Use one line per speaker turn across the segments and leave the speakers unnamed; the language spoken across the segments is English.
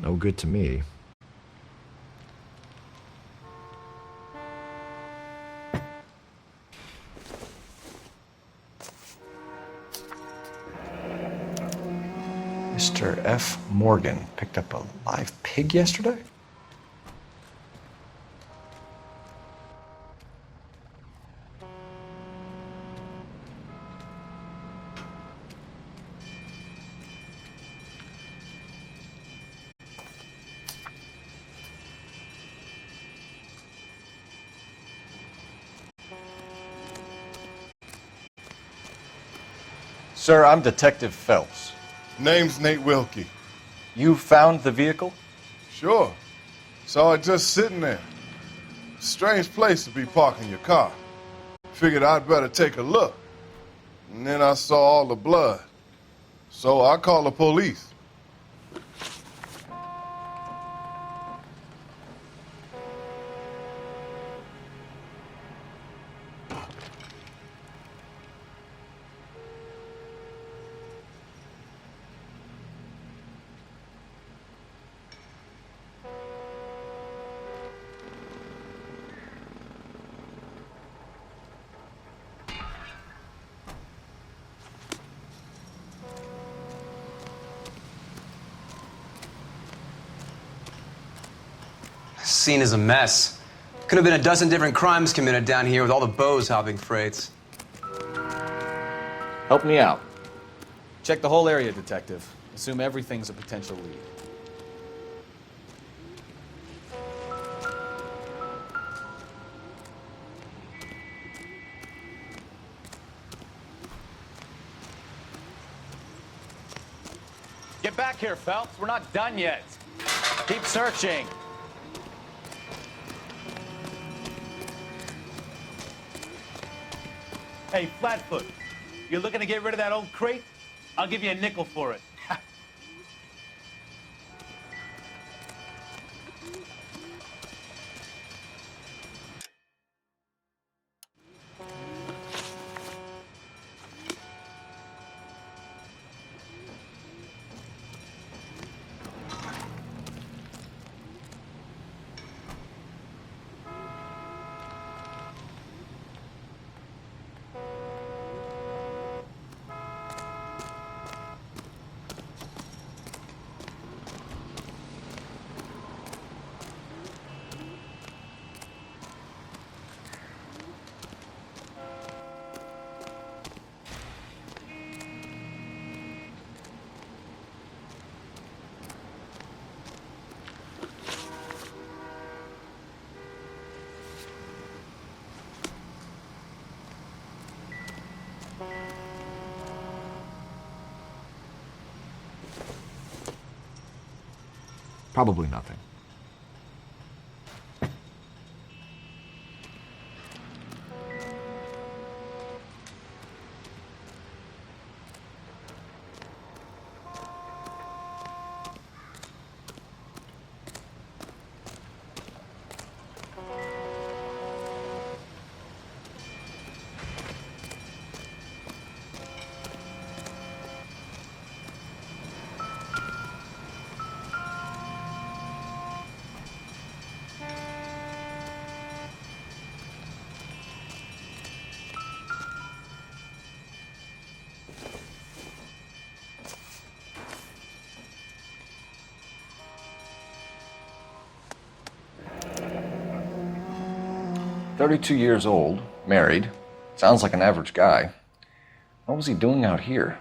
No good to me. Mr. F. Morgan picked up a live pig yesterday? Sir, I'm Detective Phelps.
Name's Nate Wilkie.
You found the vehicle?
Sure. Saw it just sitting there. Strange place to be parking your car. Figured I'd better take a look. And then I saw all the blood. So I called the police.
Scene is a mess. Could have been a dozen different crimes committed down here with all the bows hopping freights.
Help me out. Check the whole area, Detective. Assume everything's a potential lead.
Get back here, Phelps. We're not done yet. Keep searching. Hey, Flatfoot, you looking to get rid of that old crate? I'll give you a nickel for it.
Probably nothing. "32 years old, married. Sounds like an average guy. What was he doing out here?"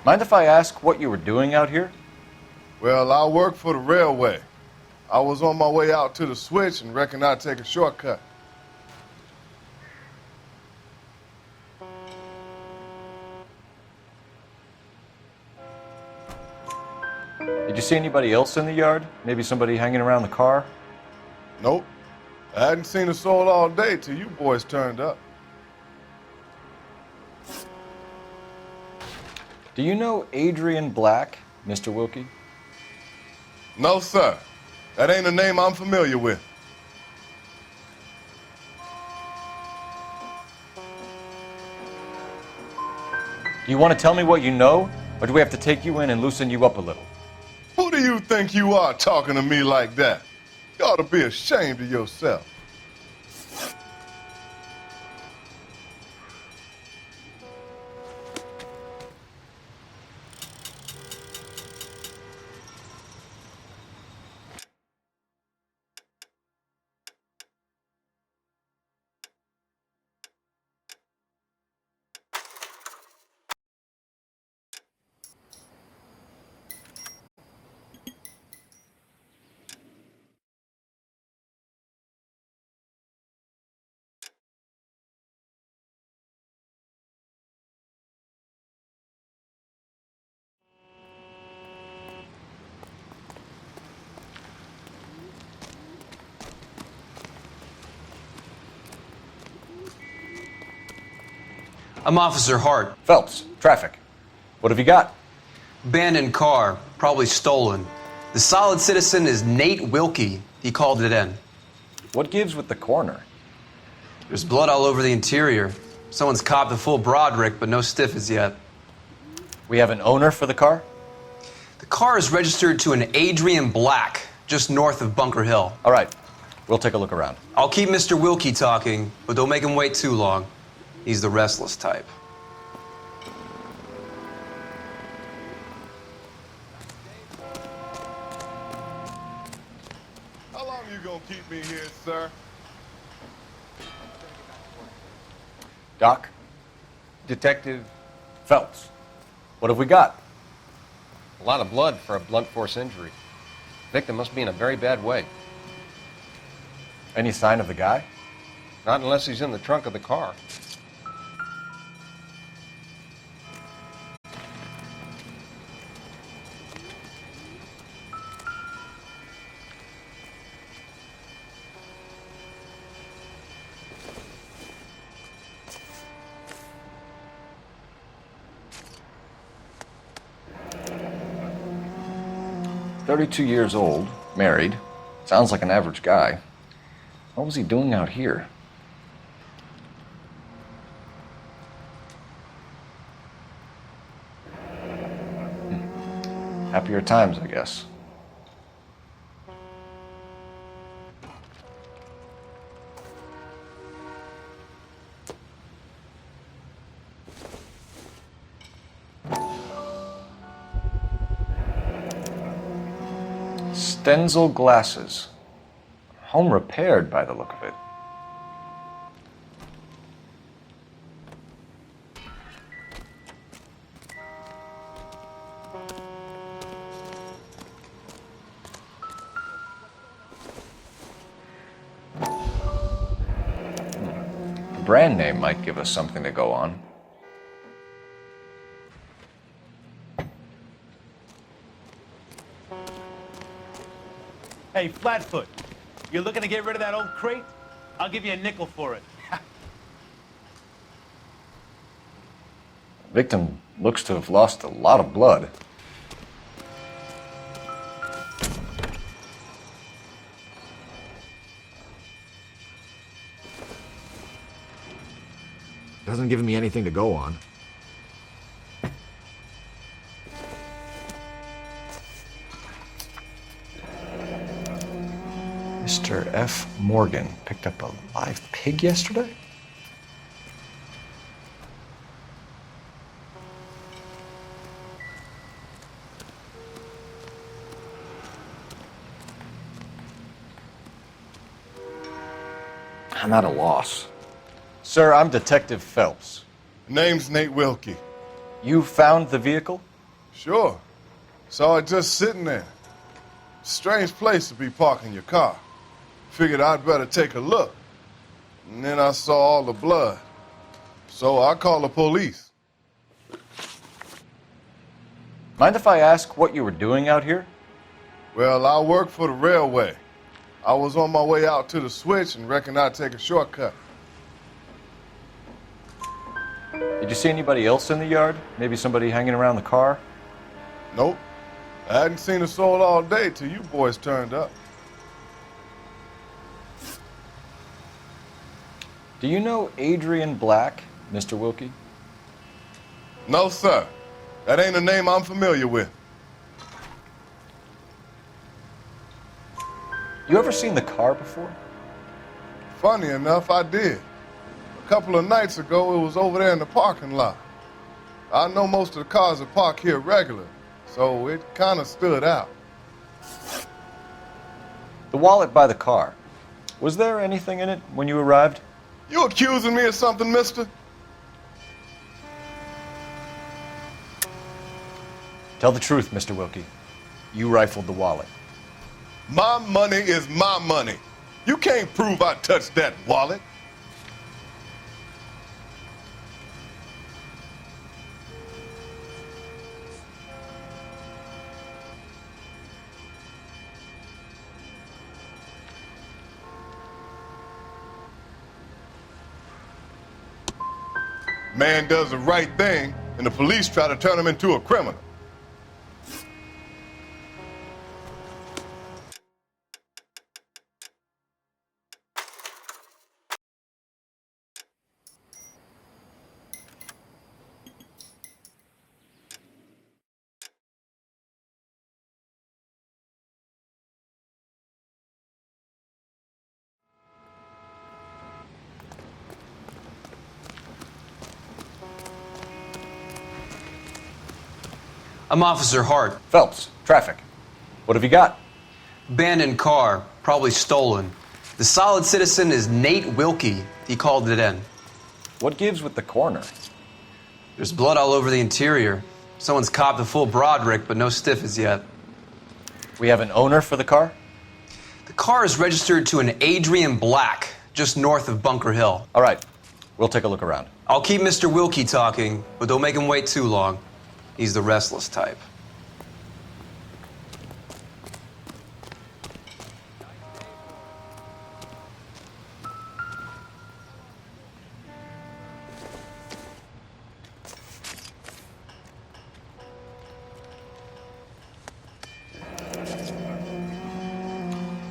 Mind if I ask what you were doing out here?
Well, I work for the railway. I was on my way out to the switch and reckoned I'd take a shortcut.
Did you see anybody else in the yard? Maybe somebody hanging around the car?
Nope. I hadn't seen a soul all day till you boys turned up.
Do you know Adrian Black, Mr. Wilkie?
No, sir. That ain't a name I'm familiar with.
Do you want to tell me what you know? Or do we have to take you in and loosen you up a little?
Who do you think you are talking to me like that? You ought to be ashamed of yourself.
I'm Officer Hart.
Phelps, traffic. What have you got?
Abandoned car, probably stolen. The solid citizen is Nate Wilkie. He called it in.
What gives with the coroner?
There's blood all over the interior. Someone's copped a full Broderick, but no stiff as yet.
We have an owner for the car?
The car is registered to an Adrian Black, just north of Bunker Hill.
All right, we'll take a look around.
I'll keep Mr. Wilkie talking, but don't make him wait too long. He's the restless type.
How long you gonna keep me here, sir?
Doc?
Detective,
Phelps. What have we got?
a lot of blood for a blunt force injury. Victim must be in a very bad way.
Any sign of the guy?
Not unless he's in the trunk of the car.
He's 32 years old, married. Sounds like an average guy. What was he doing out here? Happier times, I guess. Stenzel glasses. Home repaired by the look of it. The brand name might give us something to go on.
Hey, Flatfoot, you looking to get rid of that old crate? I'll give you a nickel for it.
Victim looks to have lost a lot of blood.
Doesn't give me anything to go on.
Mr. F. Morgan picked up a live pig yesterday? I'm at a loss. Sir, I'm Detective Phelps.
Name's Nate Wilkie.
You found the vehicle?
Sure. Saw it just sitting there. Strange place to be parking your car. Figured I'd better take a look. And then I saw all the blood. So I called the police.
Mind if I ask what you were doing out here?
Well, I work for the railway. I was on my way out to the switch and reckoned I'd take a shortcut.
Did you see anybody else in the yard? Maybe somebody hanging around the car?
Nope. I hadn't seen a soul all day till you boys turned up.
Do you know Adrian Black, Mr. Wilkie?
No, sir. That ain't a name I'm familiar with.
You ever seen the car before?
Funny enough, I did. A couple of nights ago, it was over there in the parking lot. I know most of the cars are parked here regular, so it kind of stood out.
The wallet by the car. Was there anything in it when you arrived?
You accusing me of something, mister?
Tell the truth, Mr. Wilkie. You rifled the wallet.
My money is my money. You can't prove I touched that wallet. Man does the right thing, and the police try to turn him into a criminal.
I'm Officer Hart.
Phelps, traffic. What have you got?
Abandoned car, probably stolen. The solid citizen is Nate Wilkie. He called it in.
What gives with the coroner?
There's blood all over the interior. Someone's copped a full Broderick, but no stiff as yet.
We have an owner for the car?
The car is registered to an Adrian Black, just north of Bunker Hill.
All right, we'll take a look around.
I'll keep Mr. Wilkie talking, but don't make him wait too long. He's the restless type.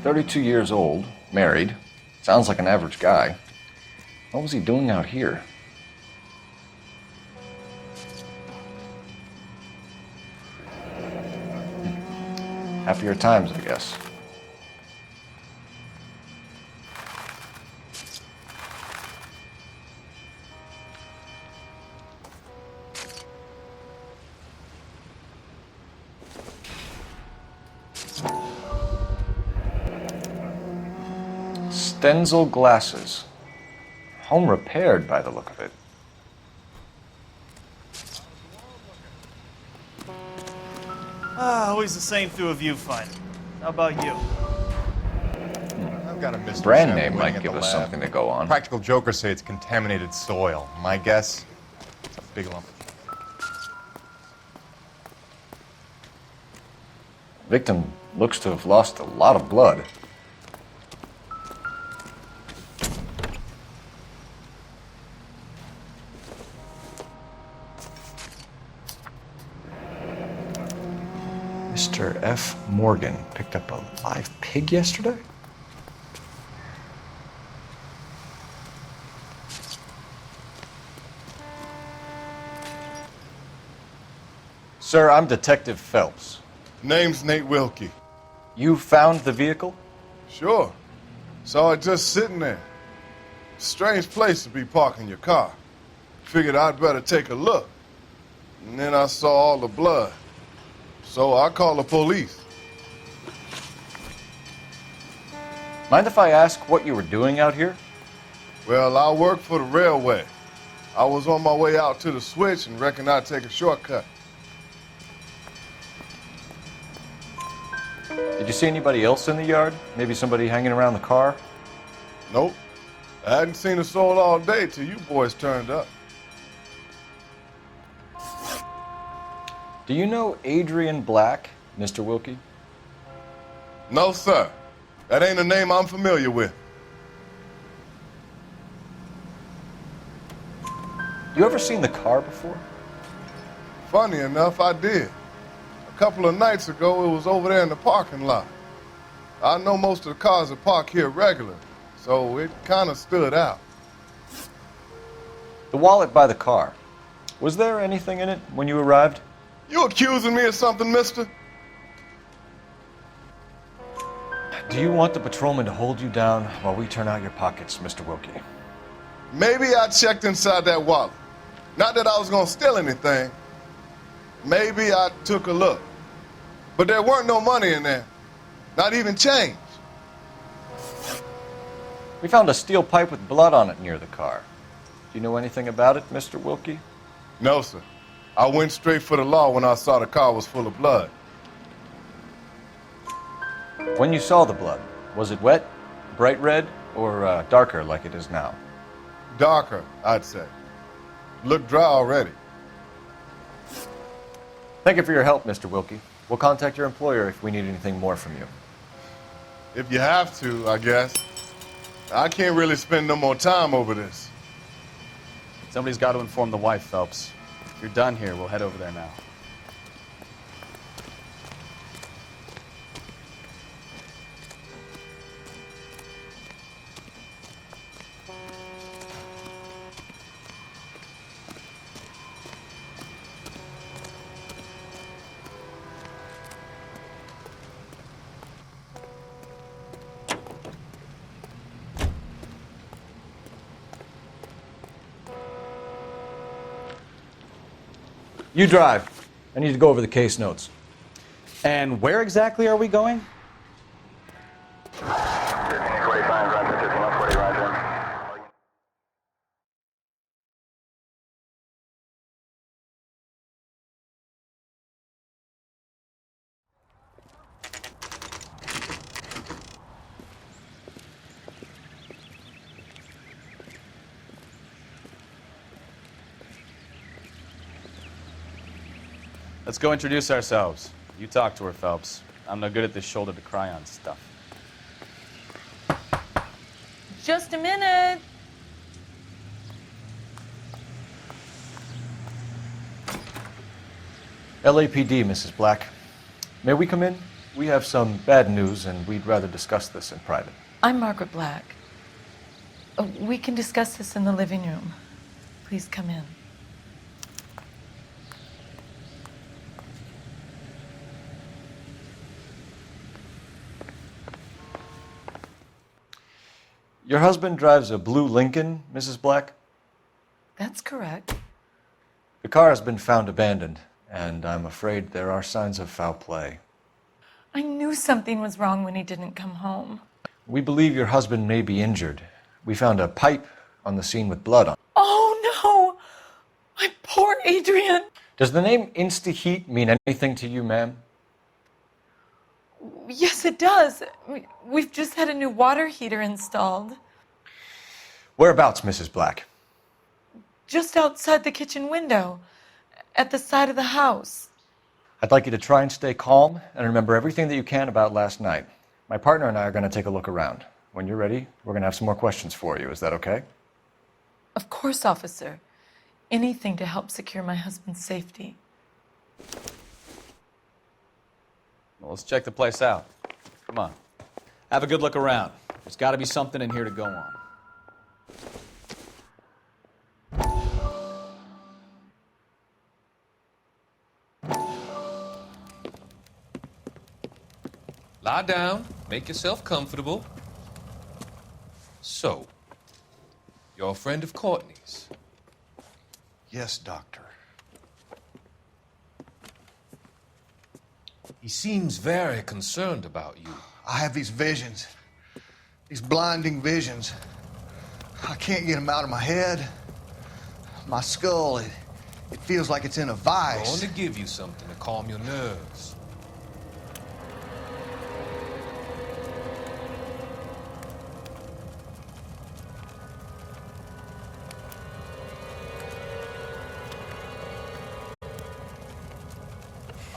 "32 years old, married. Sounds like an average guy. What was he doing out here?" Happier times, I guess. Stenzel glasses. Home repaired by the look of it.
Always the same through a viewfinder. How about you?
I've got a mystery
Brand
sample
name
waiting
might
at
give
the
us
lab.
something to go on.
Practical jokers say it's contaminated soil. My guess, it's a big lump.
Victim looks to have lost a lot of blood. Mr. F. Morgan picked up a live pig yesterday? Sir, I'm Detective Phelps.
Name's Nate Wilkie.
You found the vehicle?
Sure. Saw it just sitting there. Strange place to be parking your car. Figured I'd better take a look. And then I saw all the blood. So I called the police.
Mind if I ask what you were doing out here?
Well, I work for the railway. I was on my way out to the switch and reckoned I'd take a shortcut.
Did you see anybody else in the yard? Maybe somebody hanging around the car?
Nope. I hadn't seen a soul all day till you boys turned up.
Do you know Adrian Black, Mr. Wilkie?
No, sir. That ain't a name I'm familiar with.
You ever seen the car before?
Funny enough, I did. A couple of nights ago, it was over there in the parking lot. I know most of the cars are parked here regular, so it kind of stood out.
The wallet by the car. Was there anything in it when you arrived?
You accusing me of something, mister?
Do you want the patrolman to hold you down while we turn out your pockets, Mr. Wilkie?
Maybe I checked inside that wallet. Not that I was gonna steal anything. Maybe I took a look. But there weren't no money in there. Not even change.
We found a steel pipe with blood on it near the car. Do you know anything about it, Mr. Wilkie?
No, sir. I went straight for the law when I saw the car was full of blood.
When you saw the blood, was it wet, bright red, or darker like it is now?
Darker, I'd say. Looked dry already.
Thank you for your help, Mr. Wilkie. We'll contact your employer if we need anything more from you.
If you have to, I guess. I can't really spend no more time over this.
Somebody's got to inform the wife, Phelps. If you're done here, we'll head over there now.
You drive. I need to go over the case notes.
And where exactly are we going? Let's go introduce ourselves. You talk to her, Phelps. I'm no good at this shoulder to cry on stuff.
Just a minute.
LAPD, Mrs. Black. May we come in? We have some bad news and we'd rather discuss this in private.
I'm Margaret Black. We can discuss this in the living room. Please come in.
Your husband drives a blue Lincoln, Mrs. Black?
That's correct.
The car has been found abandoned, and I'm afraid there are signs of foul play.
I knew something was wrong when he didn't come home.
We believe your husband may be injured. We found a pipe on the scene with blood on it.
Oh, no! My poor Adrian!
Does the name Insta-Heat mean anything to you, ma'am?
Yes, it does. We've just had a new water heater installed.
Whereabouts, Mrs. Black?
Just outside the kitchen window, at the side of the house.
I'd like you to try and stay calm and remember everything that you can about last night. My partner and I are going to take a look around. When you're ready, we're going to have some more questions for you. Is that okay?
Of course, officer. Anything to help secure my husband's safety.
Well, let's check the place out. Come on. Have a good look around. There's got to be something in here to go on.
Lie down, make yourself comfortable. So, you're a friend of Courtney's?
Yes, Doctor.
He seems very concerned about you.
I have these visions, these blinding visions. I can't get them out of my head. My skull, it feels like it's in a
I'm
vice.
going to give you something to calm your nerves.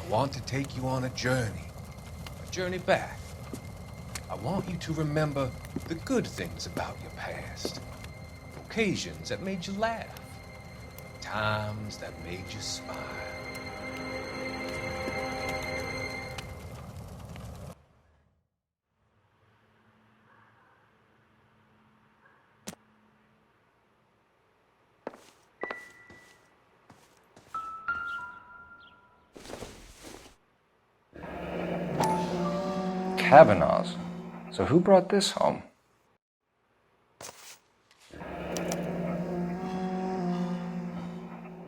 I want to take you on a journey back. I want you to remember the good things about your past, occasions that made you laugh, times that made you smile.
Kavanaugh's. So who brought this home?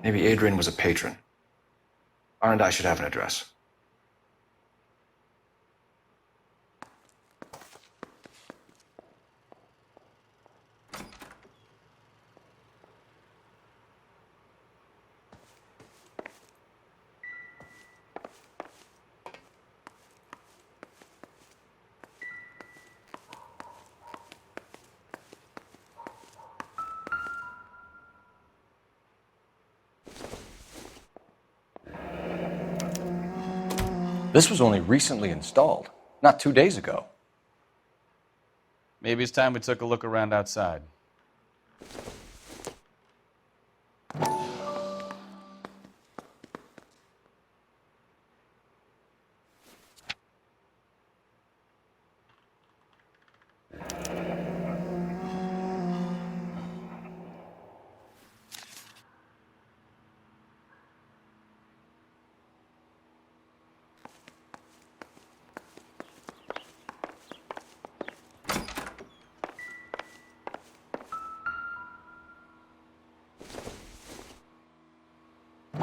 Maybe Adrian was a patron. R&I should have an address. This was only recently installed, not 2 days ago.
Maybe it's time we took a look around outside.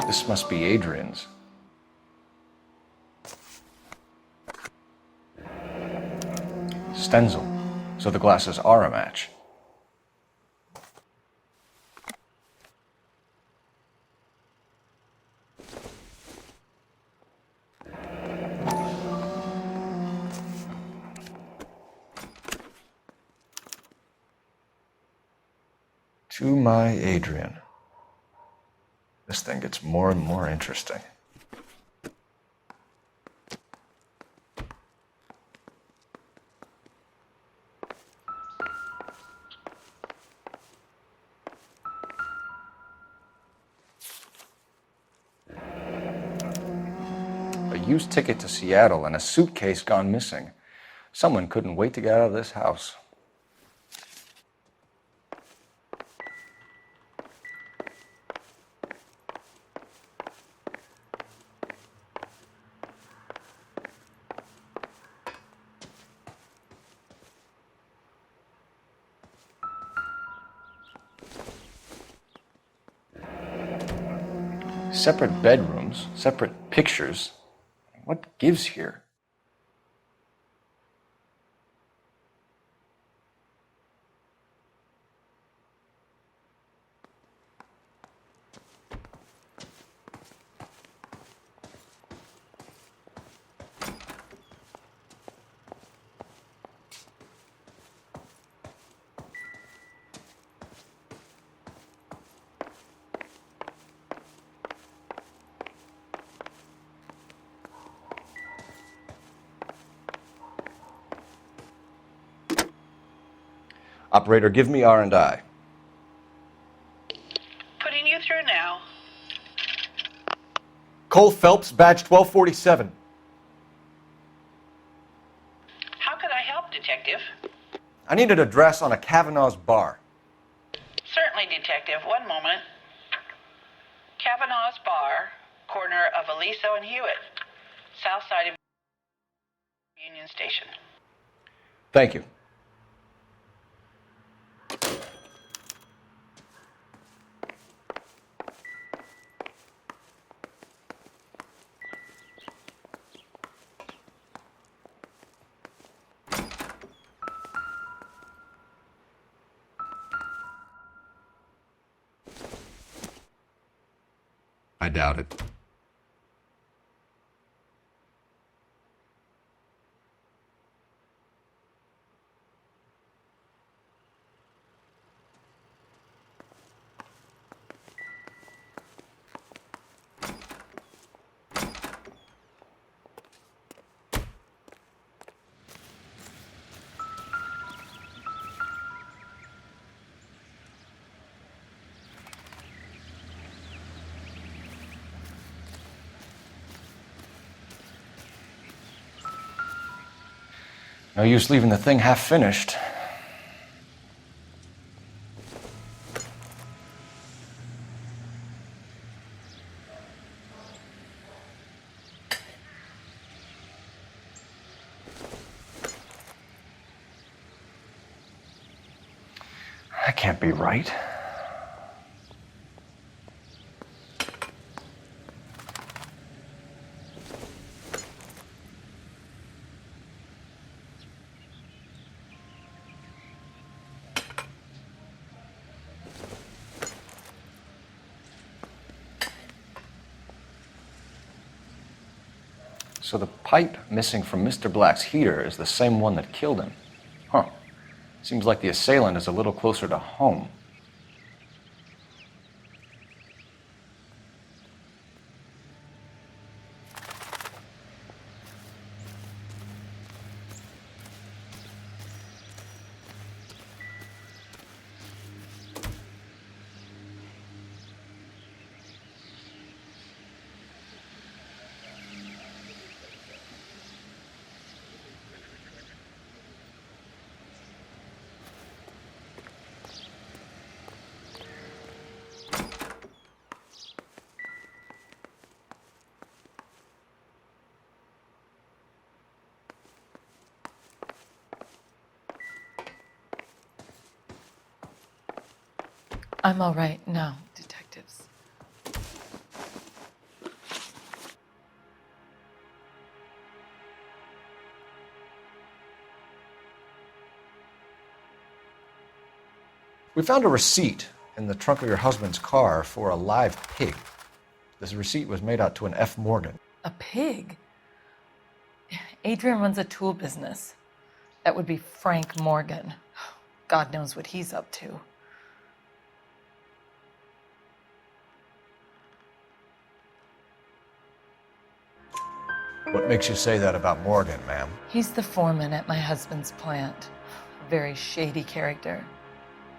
This must be Adrian's. Stenzel. So the glasses are a match. To my Adrian. This thing gets more and more interesting. A used ticket to Seattle and a suitcase gone missing. Someone couldn't wait to get out of this house. Separate bedrooms, separate pictures. What gives here? Operator, give me R&I.
Putting you through now.
Cole Phelps, badge 1247.
How could I help, Detective?
I need an address on a Kavanaugh's bar.
Certainly, Detective. One moment. Kavanaugh's Bar, corner of Aliso and Hewitt, south side of Union Station.
Thank you.
I doubt it.
No use leaving the thing half finished. That can't be right. So the pipe missing from Mr. Black's heater is the same one that killed him. Huh. Seems like the assailant is a little closer to home.
I'm all right now, detectives.
We found a receipt in the trunk of your husband's car for a live pig. This receipt was made out to an F. Morgan.
A pig? Adrian runs a tool business. That would be Frank Morgan. God knows what he's up to.
What makes you say that about Morgan, ma'am?
He's the foreman at my husband's plant. A very shady character.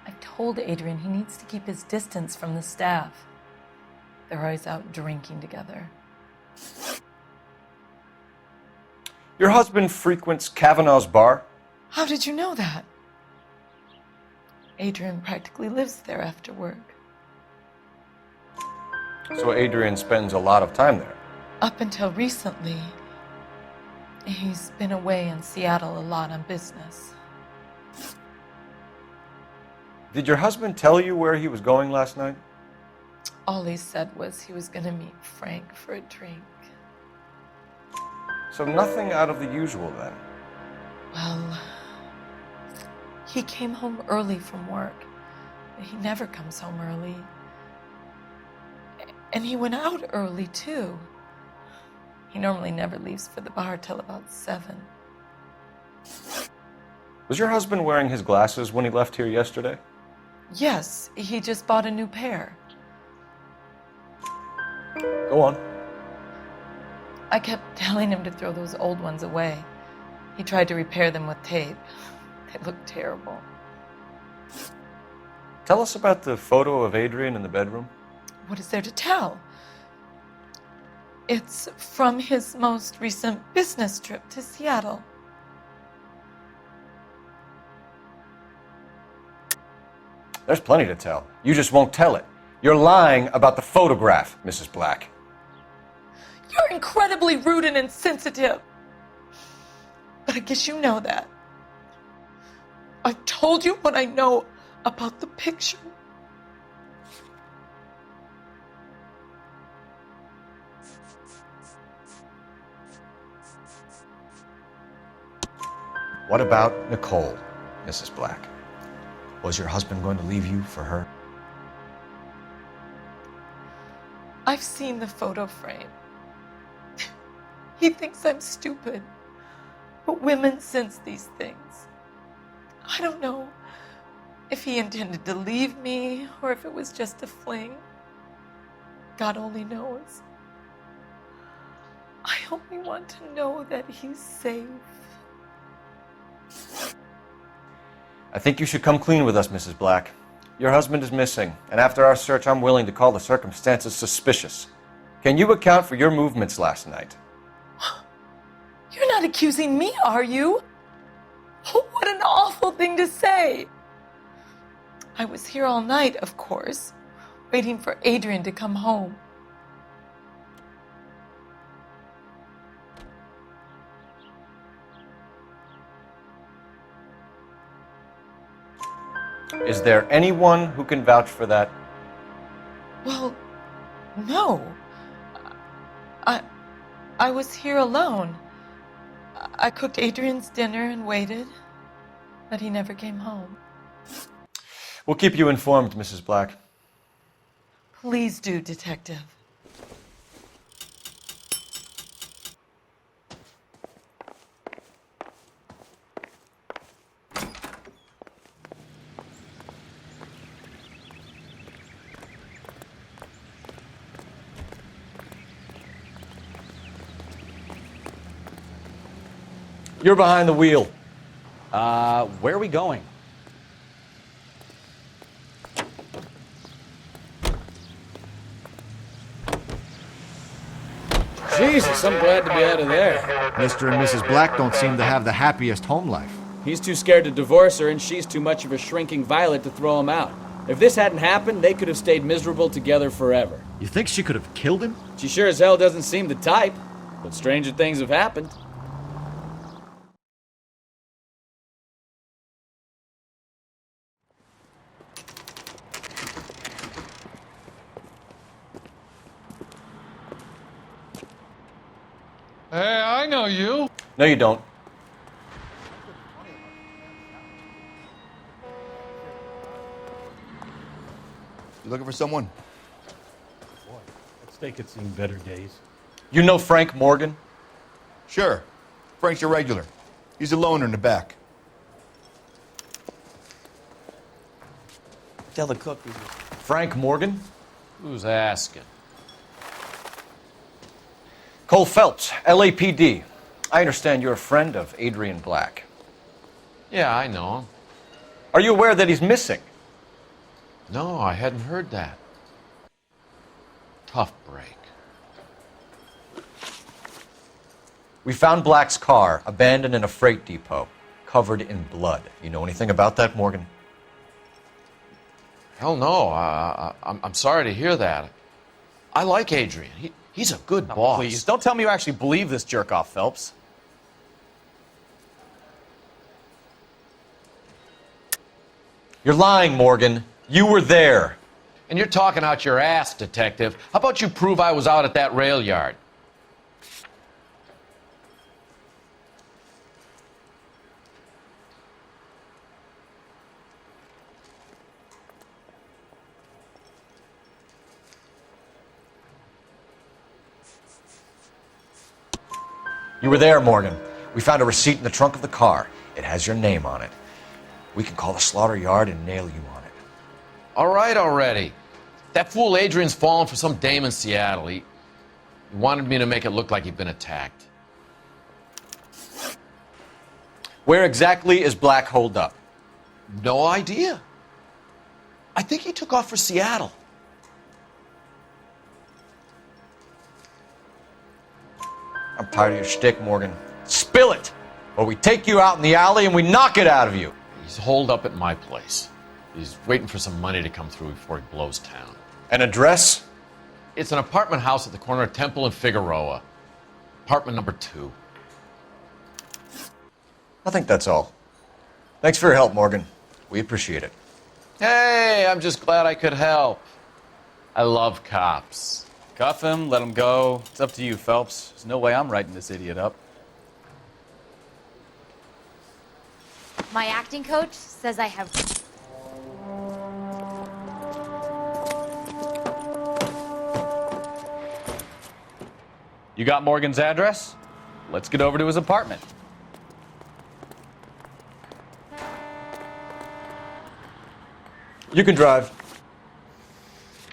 I've told Adrian he needs to keep his distance from the staff. They're always out drinking together.
Your husband frequents Kavanaugh's bar?
How did you know that? Adrian practically lives there after work.
So Adrian spends a lot of time there?
Up until recently, he's been away in Seattle a lot on business.
Did your husband tell you where he was going last night?
All he said was he was going to meet Frank for a drink.
So nothing out of the usual then?
Well, he came home early from work. He never comes home early. And he went out early, too. He normally never leaves for the bar till about 7.
Was your husband wearing his glasses when he left here yesterday?
Yes, he just bought a new pair.
Go on.
I kept telling him to throw those old ones away. He tried to repair them with tape. They looked terrible.
Tell us about the photo of Adrian in the bedroom.
What is there to tell? It's from his most recent business trip to Seattle.
There's plenty to tell. You just won't tell it. You're lying about the photograph, Mrs. Black.
You're incredibly rude and insensitive. But I guess you know that. I've told you what I know about the picture.
What about Nicole, Mrs. Black? Was your husband going to leave you for her?
I've seen the photo frame. He thinks I'm stupid. But women sense these things. I don't know if he intended to leave me or if it was just a fling. God only knows. I only want to know that he's safe.
I think you should come clean with us, Mrs. Black. Your husband is missing, and after our search, I'm willing to call the circumstances suspicious. Can you account for your movements last night?
You're not accusing me, are you? Oh, what an awful thing to say. I was here all night, of course, waiting for Adrian to come home.
Is there anyone who can vouch for that?
Well, no. I was here alone. I cooked Adrian's dinner and waited, but he never came home.
We'll keep you informed, Mrs. Black.
Please do, Detective.
You're behind the wheel.
Where are we going?
Jesus, I'm glad to be out of there.
Mr. and Mrs. Black don't seem to have the happiest home life.
He's too scared to divorce her, and she's too much of a shrinking violet to throw him out. If this hadn't happened, they could have stayed miserable together forever.
You think she could have killed him?
She sure as hell doesn't seem the type, but stranger things have happened.
Hey, I know you.
No, you don't.
You looking for someone?
That steak had seen better days.
You know Frank Morgan?
Sure. Frank's your regular. He's a loner in the back.
Tell the cook.
Frank Morgan?
Who's asking?
Cole Phelps, LAPD. I understand you're a friend of Adrian Black.
Yeah, I know him.
Are you aware that he's missing?
No, I hadn't heard that. Tough break.
We found Black's car abandoned in a freight depot, covered in blood. You know anything about that, Morgan?
Hell no. I'm sorry to hear that. I like Adrian. He's a good boss.
Please, don't tell me you actually believe this jerk-off, Phelps.
You're lying, Morgan. You were there.
And you're talking out your ass, detective. How about you prove I was out at that rail yard?
You were there, Morgan. We found a receipt in the trunk of the car. It has your name on it. We can call the slaughter yard and nail you on it.
All right already. That fool Adrian's fallen for some dame in Seattle. He wanted me to make it look like he'd been attacked.
Where exactly is Black holed up?
No idea. I think he took off for Seattle.
I'm tired of your shtick, Morgan. Spill it, or we take you out in the alley and we knock it out of you.
He's holed up at my place. He's waiting for some money to come through before he blows town.
An address?
It's an apartment house at the corner of Temple and Figueroa. Apartment number 2.
I think that's all. Thanks for your help, Morgan. We appreciate it.
Hey, I'm just glad I could help. I love cops.
Cuff him, let him go. It's up to you, Phelps. There's no way I'm writing this idiot up.
My acting coach says I have...
You got Morgan's address? Let's get over to his apartment.
You can drive.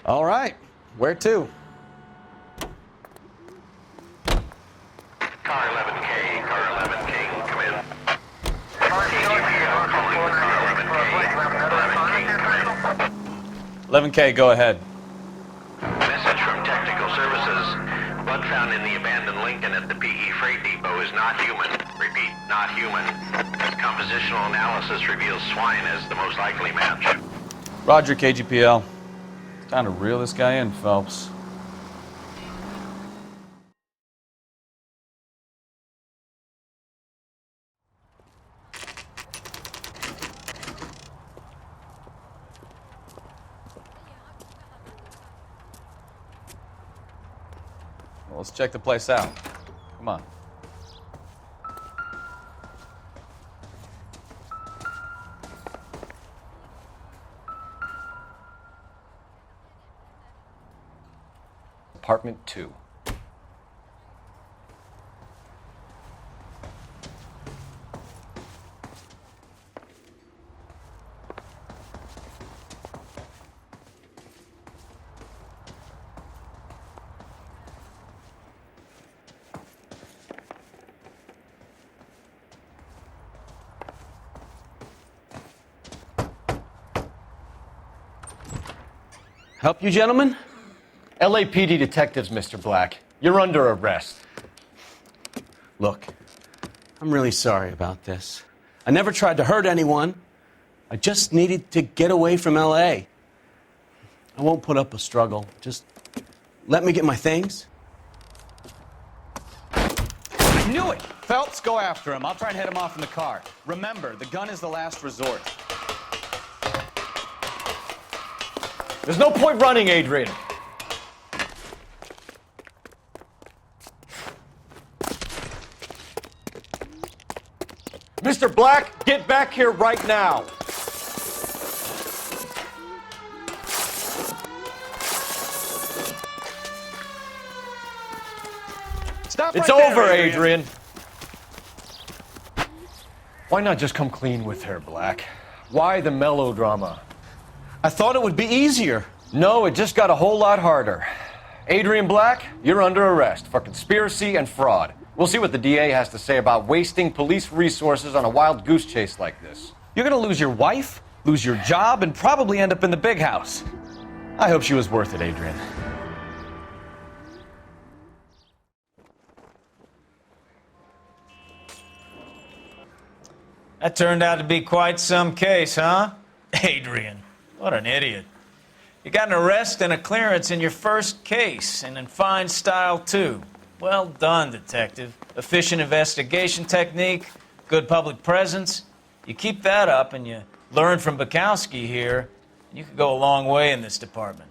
All right. Where to?
Car 11K, car 11K, come in. Car
11K, go ahead.
Message from Technical Services. blood found in the abandoned Lincoln at the PE freight depot is not human. Repeat, not human. Compositional analysis reveals swine as the most likely match.
Roger, KGPL. Time to reel this guy in, Phelps. Well, let's check the place out. Come on.
Apartment 2.
Help you, gentlemen?
LAPD detectives, Mr. Black. You're under arrest.
Look, I'm really sorry about this. I never tried to hurt anyone. I just needed to get away from L.A. I won't put up a struggle. Just let me get my things.
I knew it! Phelps, go after him. I'll try and head him off in the car. Remember, the gun is the last resort.
There's no point running, Adrian. Mr. Black, get back here right now.
Stop
It's
right
over,
there,
Adrian. Why not just come clean with her, Black? Why the melodrama?
I thought it would be easier.
No, it just got a whole lot harder. Adrian Black, you're under arrest for conspiracy and fraud. We'll see what the DA has to say about wasting police resources on a wild goose chase like this.
You're gonna lose your wife, lose your job, and probably end up in the big house. I hope she was worth it, Adrian.
That turned out to be quite some case, huh? Adrian, what an idiot. You got an arrest and a clearance in your first case, and in fine style, too. Well done, detective. Efficient investigation technique, good public presence. You keep that up and you learn from Bukowski here, and you could go a long way in this department.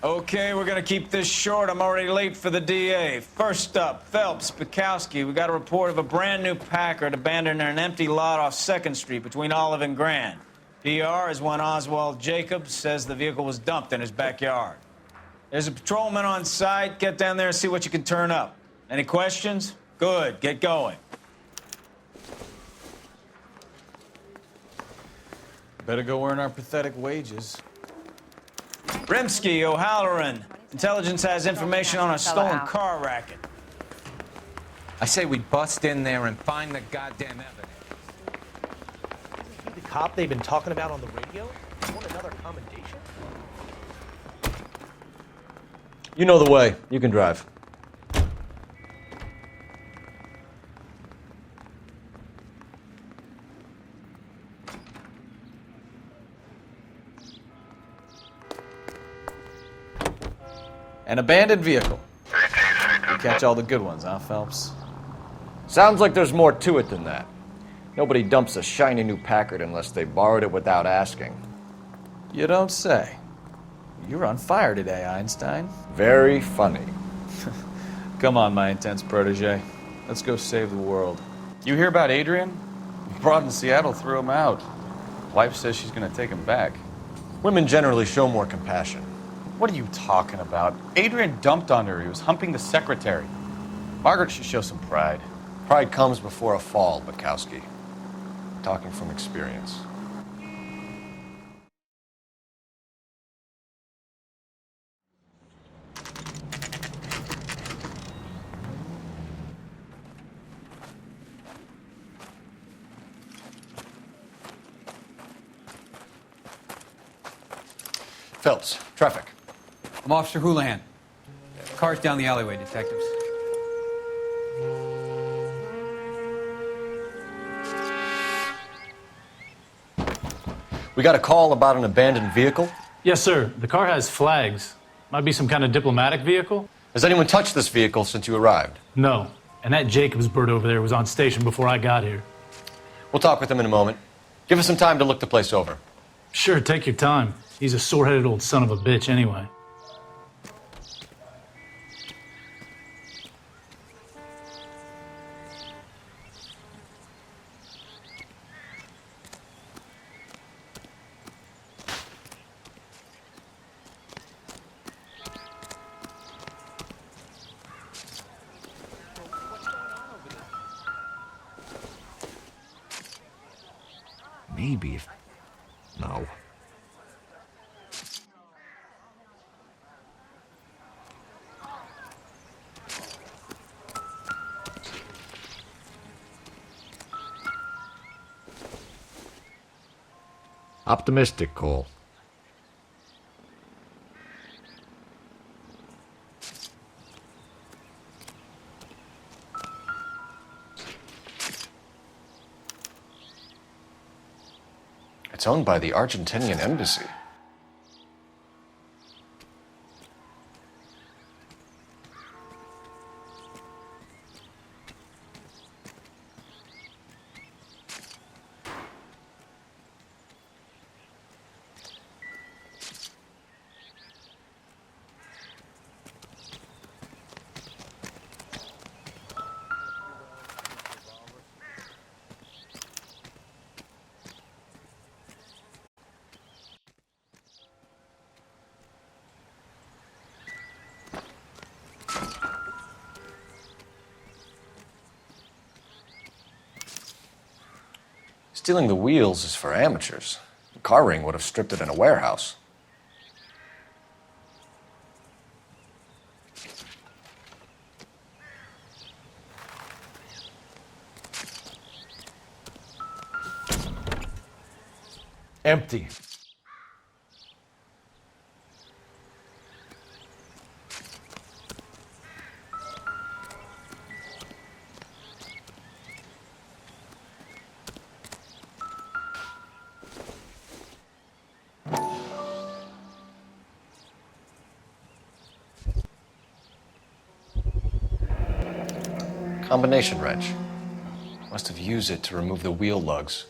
Okay, we're gonna keep this short. I'm already late for the DA. First up, Phelps, Bukowski. We got a report of a brand new Packard abandoned in an empty lot off 2nd Street between Olive and Grand. PR is one Oswald Jacobs says the vehicle was dumped in his backyard. There's a patrolman on site. Get down there and see what you can turn up. Any questions? Good, get going.
Better go earn our pathetic wages.
Rimsky, O'Halloran. Intelligence has information on a stolen car racket.
I say we bust in there and find the goddamn evidence.
Isn't he the cop they've been talking about on the radio? You want another commendation?
You know the way. You can drive.
An abandoned vehicle. You catch all the good ones, huh, Phelps?
Sounds like there's more to it than that. Nobody dumps a shiny new Packard unless they borrowed it without asking.
You don't say. You're on fire today, Einstein.
Very funny.
Come on, my intense protege. Let's go save the world. You hear about Adrian? Broad in Seattle threw him out. Wife says she's gonna take him back.
Women generally show more compassion.
What are you talking about? Adrian dumped on her. He was humping the secretary. Margaret should show some pride.
Pride comes before a fall, Bukowski. Talking from experience. Phelps, traffic.
I'm Officer Houlihan. Car's down the alleyway, detectives.
We got a call about an abandoned vehicle.
Yes, sir. The car has flags. Might be some kind of diplomatic vehicle.
Has anyone touched this vehicle since you arrived?
No. And that Jacobs bird over there was on station before I got here.
We'll talk with him in a moment. Give us some time to look the place over.
Sure, take your time. He's a sore-headed old son of a bitch anyway.
Maybe if... No. Optimistic, Cole.
It's owned by the Argentinian embassy. Stealing the wheels is for amateurs. The car ring would have stripped it in a warehouse.
Empty.
Combination wrench. Must have used it to remove the wheel lugs.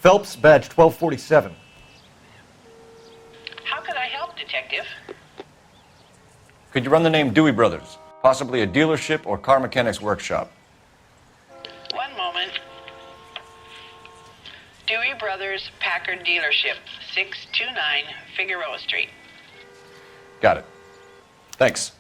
Phelps, badge 1247.
How could I help, Detective?
Could you run the name Dewey Brothers? Possibly a dealership or car mechanics workshop.
One moment. Dewey Brothers Packard Dealership, 629 Figueroa Street.
Got it. Thanks.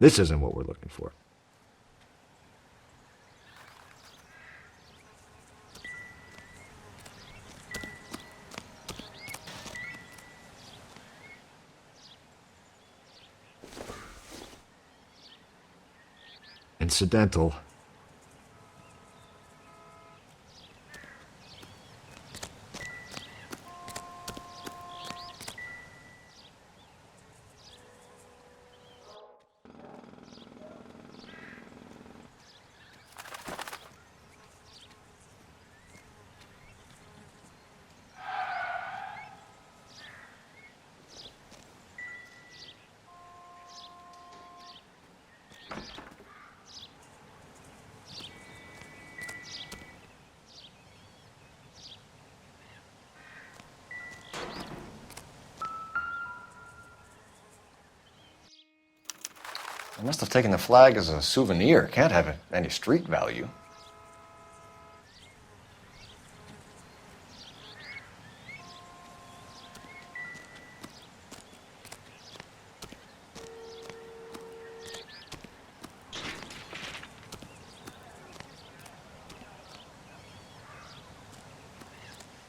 This isn't what we're looking for. Incidental.
They must have taken the flag as a souvenir. Can't have any street value.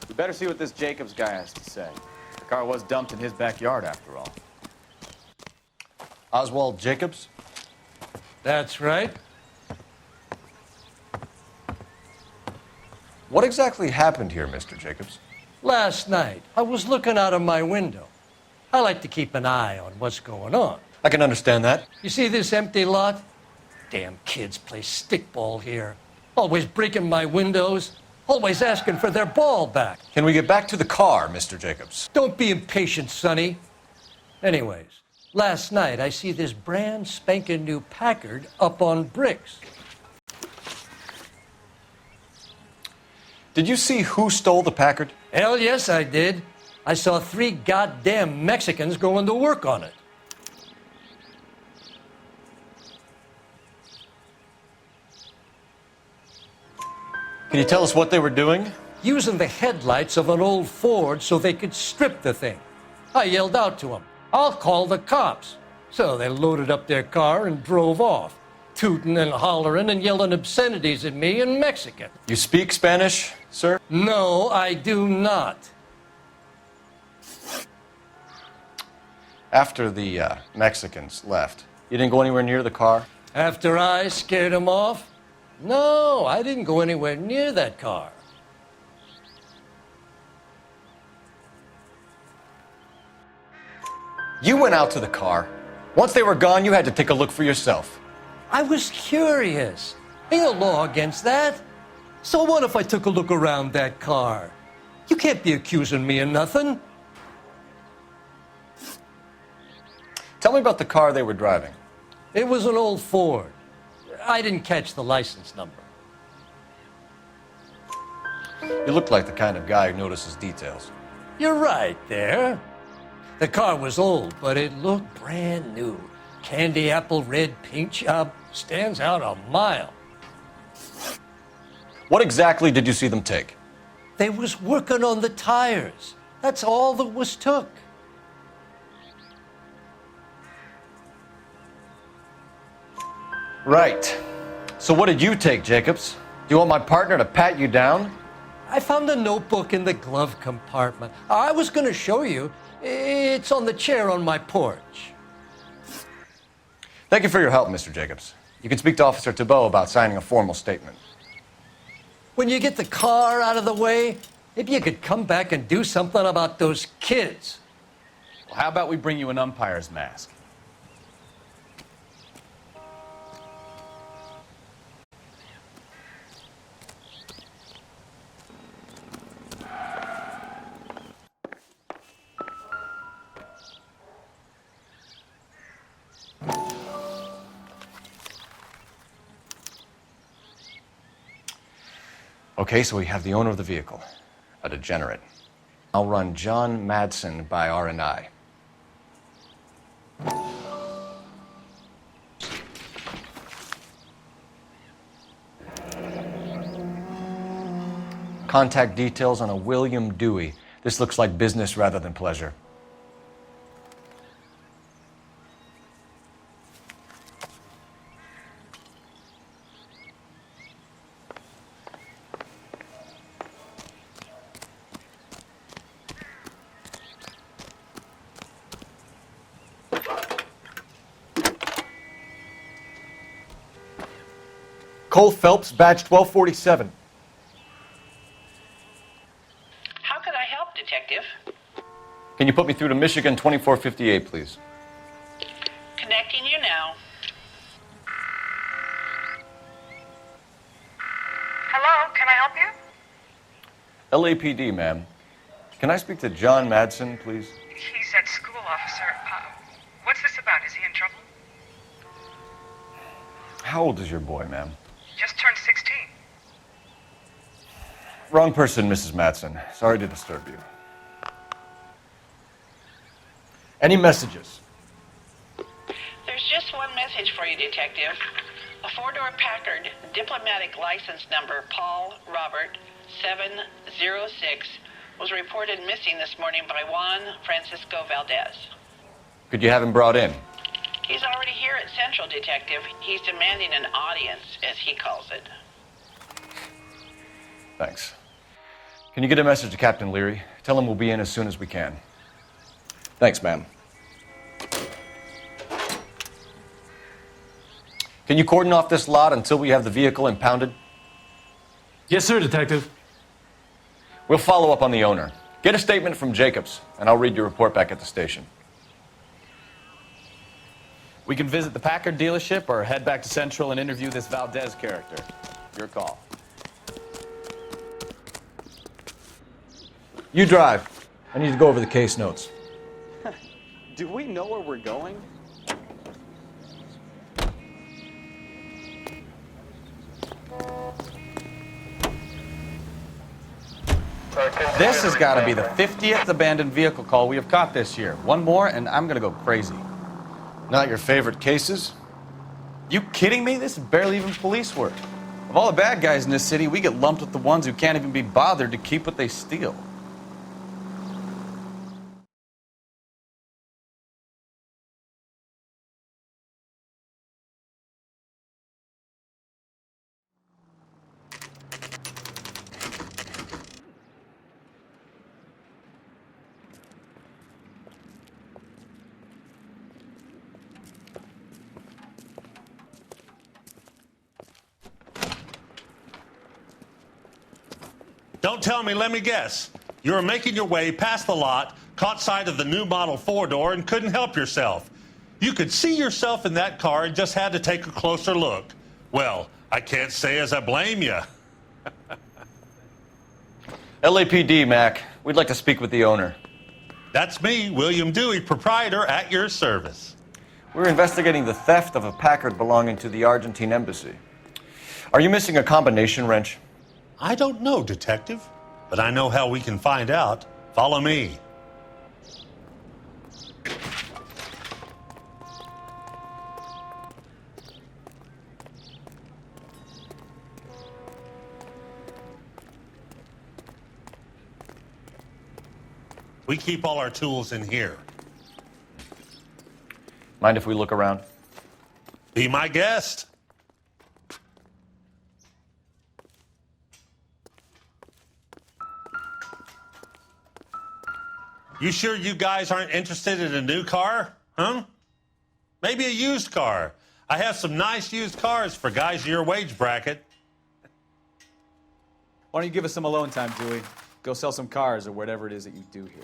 We better see what this Jacobs guy has to say. The car was dumped in his backyard, after all.
Oswald Jacobs?
That's right.
What exactly happened here, Mr. Jacobs?
Last night, I was looking out of my window. I like to keep an eye on what's going on.
I can understand that.
You see this empty lot? Damn kids play stickball here. Always breaking my windows. Always asking for their ball back.
Can we get back to the car, Mr. Jacobs?
Don't be impatient, Sonny. Anyways, last night I see this brand spanking new Packard up on bricks.
Did you see who stole the Packard?
Hell yes, I did. I saw 3 goddamn Mexicans going to work on it.
Can you tell us what they were doing?
Using the headlights of an old Ford so they could strip the thing. I yelled out to them, "I'll call the cops." So they loaded up their car and drove off, tooting and hollering and yelling obscenities at me in Mexican.
You speak Spanish, sir?
No, I do not.
After the Mexicans left, you didn't go anywhere near the car?
After I scared them off? No, I didn't go anywhere near that car.
You went out to the car. Once they were gone, you had to take a look for yourself.
I was curious. Ain't no law against that. So what if I took a look around that car? You can't be accusing me of nothing.
Tell me about the car they were driving.
It was an old Ford. I didn't catch the license number.
You look like the kind of guy who notices details.
You're right there. The car was old, but it looked brand new. Candy apple red paint job stands out a mile.
What exactly did you see them take?
They was working on the tires. That's all that was took.
Right. So what did you take, Jacobs? Do you want my partner to pat you down?
I found a notebook in the glove compartment. I was going to show you. It's on the chair on my porch.
Thank you for your help, Mr. Jacobs. You can speak to Officer Thibault about signing a formal statement.
When you get the car out of the way, maybe you could come back and do something about those kids.
Well, how about we bring you an umpire's mask?
Okay, so we have the owner of the vehicle, a degenerate. I'll run John Madsen by R&I. Contact details on a William Dewey. This looks like business rather than pleasure. Cole Phelps, badge 1247.
How could I help, Detective?
Can you put me through to Michigan 2458, please?
Connecting you now.
Hello, can I help you?
LAPD, ma'am. Can I speak to John Madsen, please?
He's at school, officer. What's this about? Is he in trouble?
How old is your boy, ma'am?
Just turned 16.
Wrong person, Mrs. Madsen. Sorry to disturb you. Any messages?
There's just one message for you, Detective. A four-door Packard, diplomatic license number Paul Robert 706, was reported missing this morning by Juan Francisco Valdez.
Could you have him brought in?
He's already here at Central, Detective. He's demanding an audience, as he calls it.
Thanks. Can you get a message to Captain Leary? Tell him we'll be in as soon as we can. Thanks, ma'am. Can you cordon off this lot until we have the vehicle impounded?
Yes, sir, Detective.
We'll follow up on the owner. Get a statement from Jacobs, and I'll read your report back at the station.
We can visit the Packard dealership or head back to Central and interview this Valdez character. Your call.
You drive. I need to go over the case notes.
Do we know where we're going? This has got to be the 50th abandoned vehicle call we have caught this year. One more, and I'm going to go crazy.
Not your favorite cases?
You kidding me? This is barely even police work. Of all the bad guys in this city, we get lumped with the ones who can't even be bothered to keep what they steal.
Don't tell me, let me guess. You were making your way past the lot, caught sight of the new model four-door, and couldn't help yourself. You could see yourself in that car and just had to take a closer look. Well, I can't say as I blame you.
LAPD, Mac. We'd like to speak with the owner.
That's me, William Dewey, proprietor, at your service.
We're investigating the theft of a Packard belonging to the Argentine embassy. Are you missing a combination wrench?
I don't know, Detective, but I know how we can find out. Follow me. We keep all our tools in here.
Mind if we look around?
Be my guest. You sure you guys aren't interested in a new car? Huh? Maybe a used car. I have some nice used cars for guys in your wage bracket.
Why don't you give us some alone time, Dewey? Go sell some cars or whatever it is that you do here.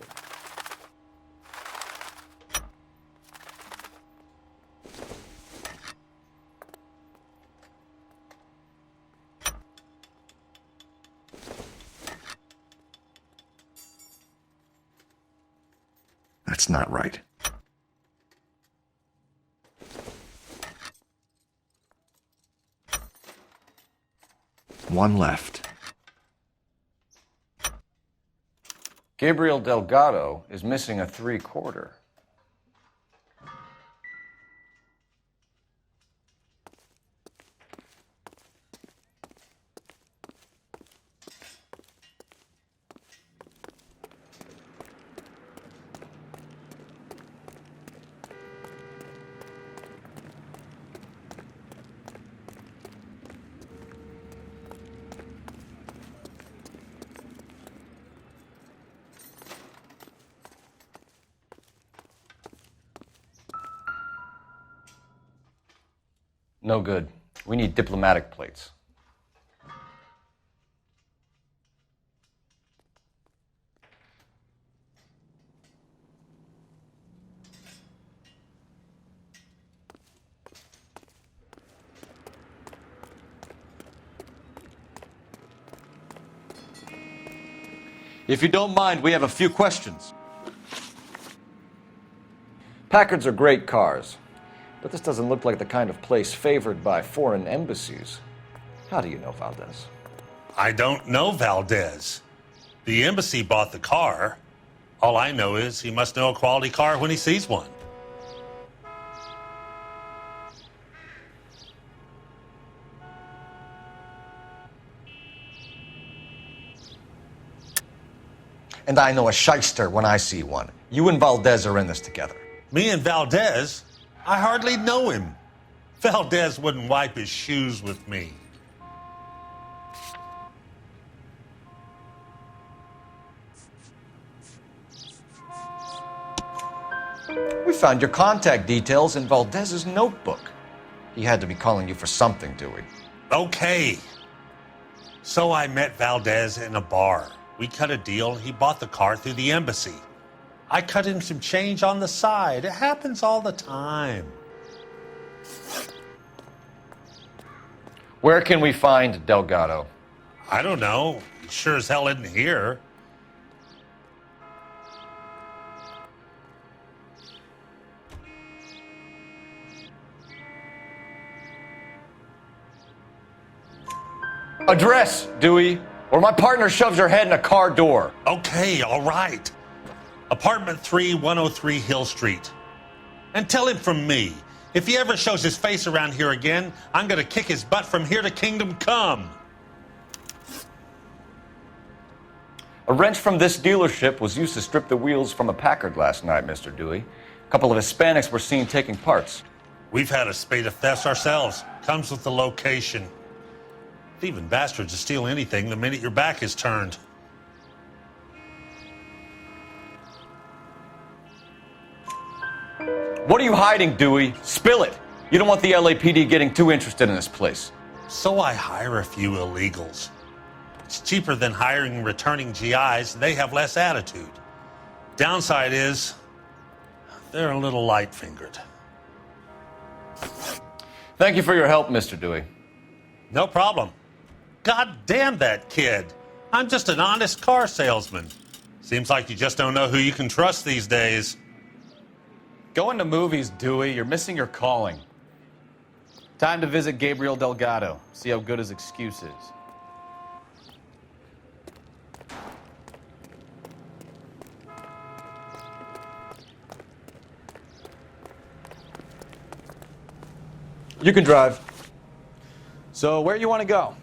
That's not right. One left.
Gabriel Delgado is missing a 3/4. No good. We need diplomatic plates. If you don't mind, we have a few questions. Packards are great cars, but this doesn't look like the kind of place favored by foreign embassies. How do you know Valdez?
I don't know Valdez. The embassy bought the car. All I know is he must know a quality car when he sees one.
And I know a shyster when I see one. You and Valdez are in this together.
Me and Valdez? I hardly know him. Valdez wouldn't wipe his shoes with me.
We found your contact details in Valdez's notebook. He had to be calling you for something, Dewey.
Okay. So I met Valdez in a bar. We cut a deal and he bought the car through the embassy. I cut him some change on the side. It happens all the time.
Where can we find Delgado?
I don't know. He sure as hell isn't here.
Address, Dewey, or my partner shoves her head in a car door.
Okay, all right. Apartment 3, 103 Hill Street. And tell him from me, if he ever shows his face around here again, I'm going to kick his butt from here to Kingdom Come.
A wrench from this dealership was used to strip the wheels from a Packard last night, Mr. Dewey. A couple of Hispanics were seen taking parts.
We've had a spate of thefts ourselves. Comes with the location. Thieving bastards to steal anything the minute your back is turned.
What are you hiding, Dewey? Spill it. You don't want the LAPD getting too interested in this place.
So I hire a few illegals. It's cheaper than hiring returning GIs. They have less attitude. Downside is, they're a little light-fingered.
Thank you for your help, Mr. Dewey.
No problem. God damn that kid. I'm just an honest car salesman. Seems like you just don't know who you can trust these days.
Going to movies, Dewey. You're missing your calling. Time to visit Gabriel Delgado. See how good his excuse is.
You can drive.
So, where you want to go?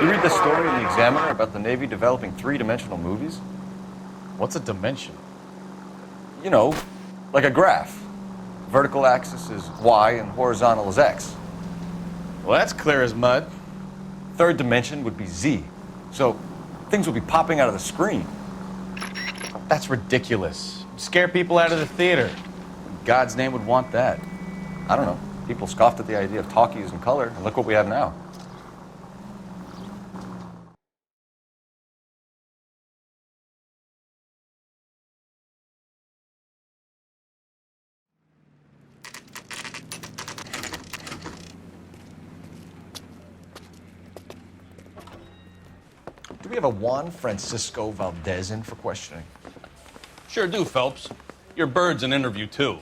You read the story in the Examiner about the Navy developing three-dimensional movies?
What's a dimension?
You know, like a graph. Vertical axis is Y and horizontal is X.
Well, that's clear as mud.
Third dimension would be Z. So things would be popping out of the screen.
That's ridiculous. Scare people out of the theater. In God's name would want that.
I don't know. People scoffed at the idea of talkies in color, and look what we have now. Do we have a Juan Francisco Valdez in for questioning?
Sure do, Phelps. Your bird's an interview, too.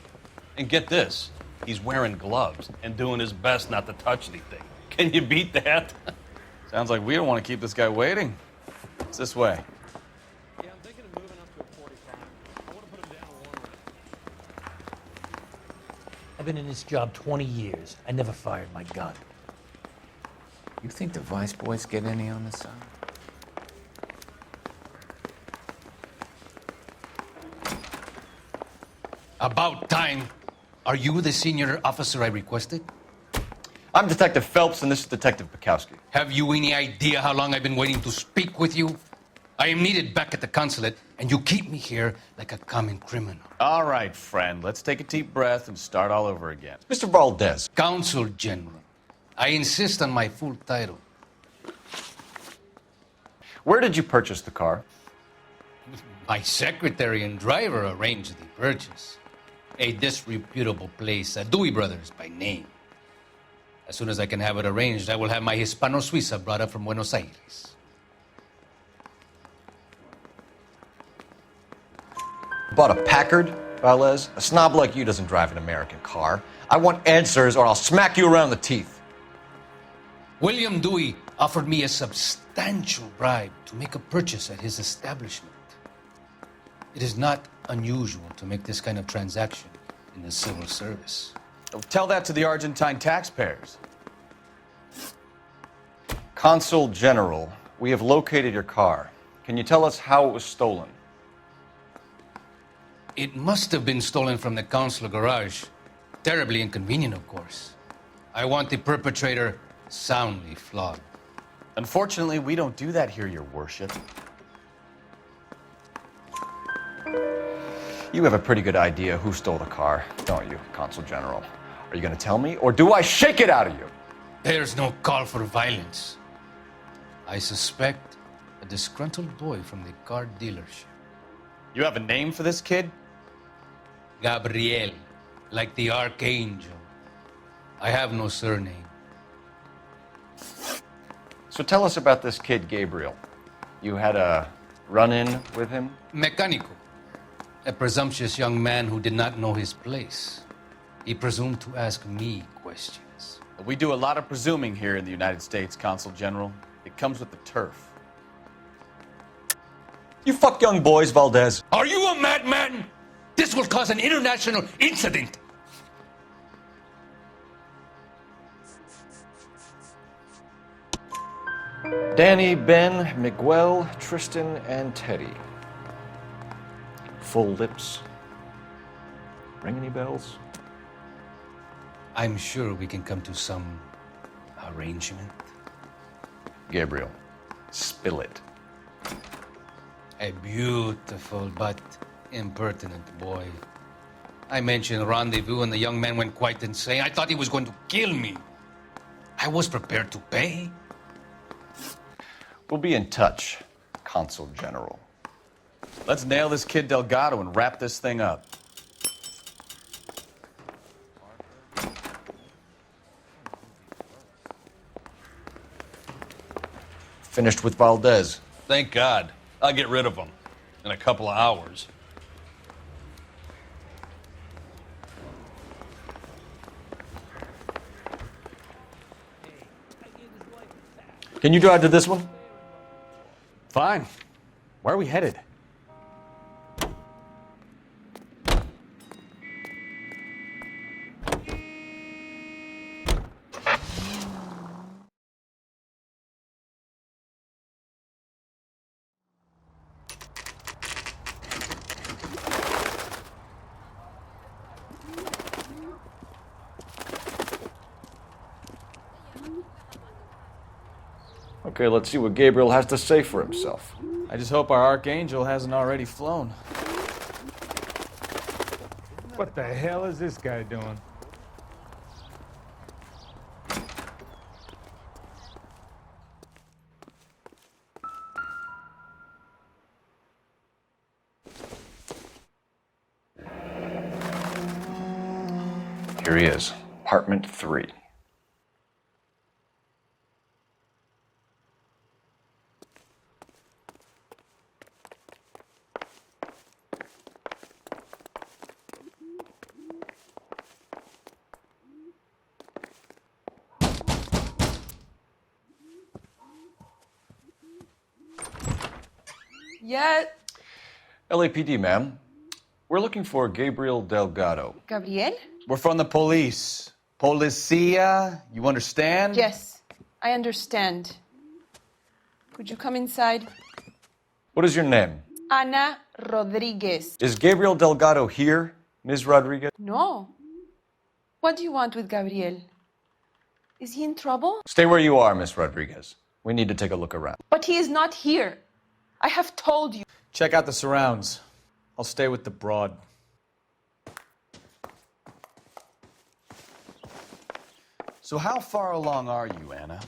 And get this, he's wearing gloves and doing his best not to touch anything. Can you beat that?
Sounds like we don't want to keep this guy waiting. It's this way.
Yeah, I'm thinking of moving up to a 45. I want to put him down a warm. I've been in this job 20 years. I never fired my gun.
You think the Vice Boys get any on the side? About time. Are you the senior officer I requested?
I'm Detective Phelps, and this is Detective Bukowski.
Have you any idea how long I've been waiting to speak with you? I am needed back at the consulate, and you keep me here like a common criminal.
All right, friend. Let's take a deep breath and start all over again.
Mr. Valdez.
Consul General. I insist on my full title.
Where did you purchase the car?
My secretary and driver arranged the purchase. A disreputable place, Dewey Brothers by name. As soon as I can have it arranged, I will have my Hispano Suiza brought up from Buenos Aires.
Bought a Packard, Valdez? A snob like you doesn't drive an American car. I want answers or I'll smack you around the teeth.
William Dewey offered me a substantial bribe to make a purchase at his establishment. It is not unusual to make this kind of transaction in the civil service.
Tell that to the Argentine taxpayers.
Consul General, we have located your car. Can you tell us how it was stolen?
It must have been stolen from the consular garage. Terribly inconvenient, of course. I want the perpetrator soundly flogged.
Unfortunately, we don't do that here, Your Worship.
You have a pretty good idea who stole the car, don't you, Consul General? Are you going to tell me, or do I shake it out of you?
There's no call for violence. I suspect a disgruntled boy from the car dealership.
You have a name for this kid?
Gabriel, like the archangel. I have no surname.
So tell us about this kid, Gabriel. You had a run-in with him?
Mecánico. A presumptuous young man who did not know his place. He presumed to ask me questions.
We do a lot of presuming here in the United States, Consul General. It comes with the turf.
You fuck young boys, Valdez.
Are you a madman? This will cause an international incident.
Danny, Ben, Miguel, Tristan, and Teddy. Full lips. Ring any bells?
I'm sure we can come to some arrangement.
Gabriel, spill it.
A beautiful but impertinent boy. I mentioned rendezvous and the young man went quite insane. I thought he was going to kill me. I was prepared to pay.
We'll be in touch, Consul General.
Let's nail this kid Delgado and wrap this thing up.
Finished with Valdez.
Thank God. I'll get rid of him in a couple of hours.
Can you drive to this one?
Fine. Where are we headed?
Okay, let's see what Gabriel has to say for himself.
I just hope our archangel hasn't already flown.
What the hell is this guy doing?
Here he is, apartment 3.
Yeah,
LAPD, ma'am. We're looking for Gabriel Delgado.
Gabriel?
We're from the police. Policia, you understand?
Yes, I understand. Could you come inside?
What is your name?
Ana Rodriguez.
Is Gabriel Delgado here, Ms. Rodriguez?
No. What do you want with Gabriel? Is he in trouble?
Stay where you are, Miss Rodriguez. We need to take a look around.
But he is not here. I have told you.
Check out the surrounds. I'll stay with the broad. So how far along are you, Anna?